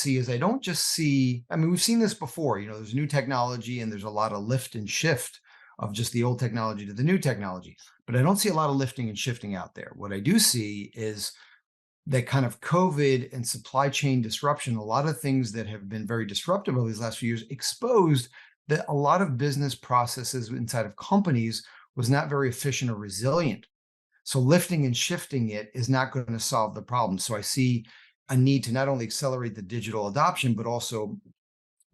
see is I don't just see, I mean, we've seen this before, there's new technology and there's a lot of lift and shift of just the old technology to the new technology, but I don't see a lot of lifting and shifting out there. What I do see is that kind of COVID and supply chain disruption, a lot of things that have been very disruptive over these last few years exposed that a lot of business processes inside of companies was not very efficient or resilient. So lifting and shifting it is not going to solve the problem. So I see a need to not only accelerate the digital adoption, but also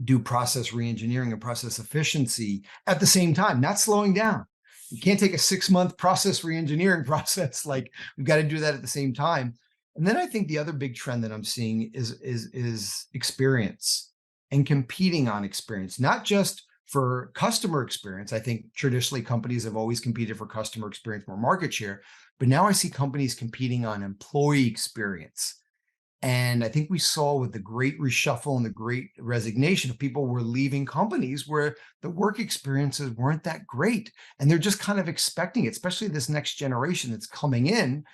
do process reengineering and process efficiency at the same time, not slowing down. You can't take a 6-month process reengineering process. Like, we've got to do that at the same time. And then I think the other big trend that I'm seeing is experience and competing on experience, not just for customer experience. I think traditionally companies have always competed for customer experience, more market share, but now I see companies competing on employee experience. And I think we saw with the great reshuffle and the great resignation of people were leaving companies where the work experiences weren't that great. And they're just kind of expecting it, especially this next generation that's coming in.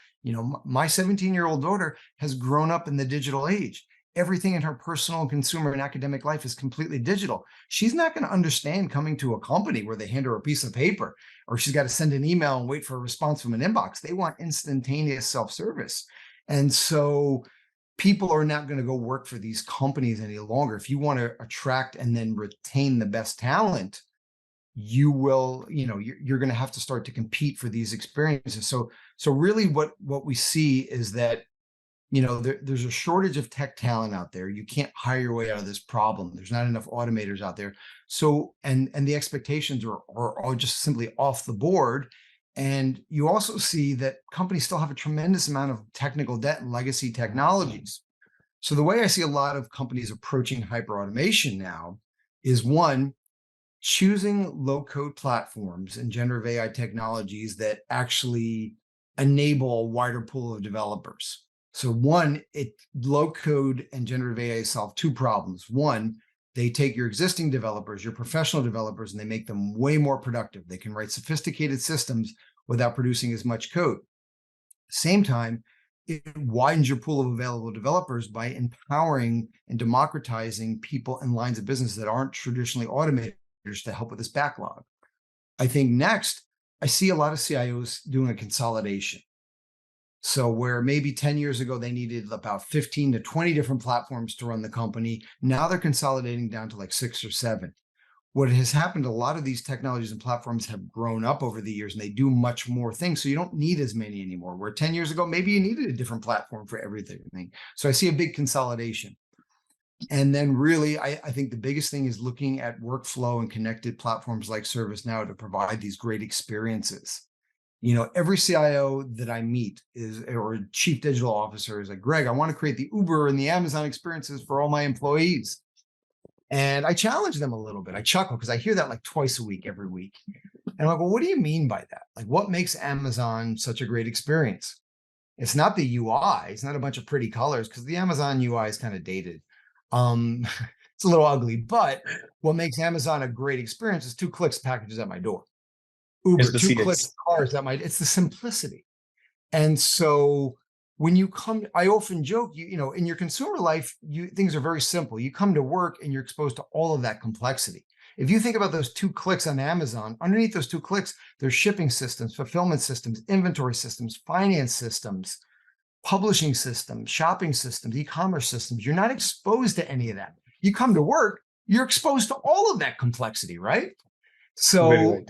My 17-year-old daughter has grown up in the digital age. Everything in her personal, consumer, and academic life is completely digital. She's not going to understand coming to a company where they hand her a piece of paper, or she's got to send an email and wait for a response from an inbox. They want instantaneous self-service. And so people are not going to go work for these companies any longer. If you want to attract and then retain the best talent, you will, you're going to have to start to compete for these experiences. So really what we see is that, there's a shortage of tech talent out there. You can't hire your way out of this problem. There's not enough automators out there. So, and the expectations are just simply off the board. And you also see that companies still have a tremendous amount of technical debt and legacy technologies. So the way I see a lot of companies approaching hyperautomation now is, one, choosing low-code platforms and generative AI technologies that actually enable a wider pool of developers. So one, low-code and generative AI solve two problems. One, they take your existing developers, your professional developers, and they make them way more productive. They can write sophisticated systems without producing as much code. Same time, it widens your pool of available developers by empowering and democratizing people in lines of business that aren't traditionally automators to help with this backlog. I think next, I see a lot of CIOs doing a consolidation. So where maybe 10 years ago, they needed about 15 to 20 different platforms to run the company, now they're consolidating down to like 6 or 7. What has happened, a lot of these technologies and platforms have grown up over the years and they do much more things. So you don't need as many anymore. Where 10 years ago, maybe you needed a different platform for everything. So I see a big consolidation. And then really, I think the biggest thing is looking at workflow and connected platforms like ServiceNow to provide these great experiences. Every CIO that I meet or chief digital officer is like, Greg, I want to create the Uber and the Amazon experiences for all my employees. And I challenge them a little bit. I chuckle because I hear that like twice a week, every week. And I'm like, well, what do you mean by that? Like, what makes Amazon such a great experience? It's not the UI. It's not a bunch of pretty colors, because the Amazon UI is kind of dated. It's a little ugly, but what makes Amazon a great experience is 2 clicks, packages at my door. Uber, 2 clicks, cars at my, it's the simplicity. And so when you come, I often joke, in your consumer life, things are very simple. You come to work and you're exposed to all of that complexity. If you think about those 2 clicks on Amazon, underneath those 2 clicks, there's shipping systems, fulfillment systems, inventory systems, finance systems, publishing systems, shopping systems, e-commerce systems. You're not exposed to any of that. You come to work, you're exposed to all of that complexity, right? So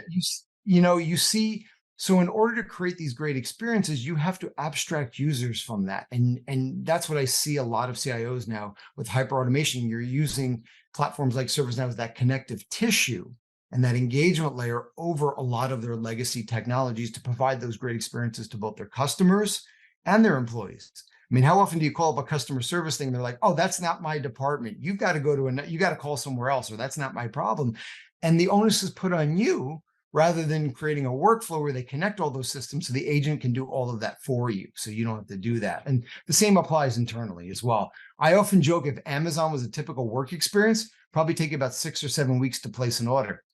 you see, so in order to create these great experiences, you have to abstract users from that. And that's what I see a lot of CIOs now with hyperautomation. You're using platforms like ServiceNow as that connective tissue and that engagement layer over a lot of their legacy technologies to provide those great experiences to both their customers and their employees. I mean, how often do you call up a customer service thing and they're like, oh, that's not my department. You've got to go to you got to call somewhere else, or that's not my problem. And the onus is put on you, rather than creating a workflow where they connect all those systems so the agent can do all of that for you. So you don't have to do that. And the same applies internally as well. I often joke, if Amazon was a typical work experience, probably take about 6 or 7 weeks to place an order.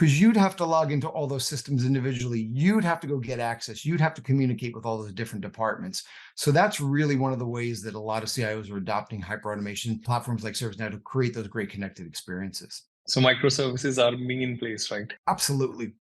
because you'd have to log into all those systems individually. You'd have to go get access. You'd have to communicate with all those different departments. So that's really one of the ways that a lot of CIOs are adopting hyperautomation platforms like ServiceNow to create those great connected experiences. So microservices are being in place, right? Absolutely.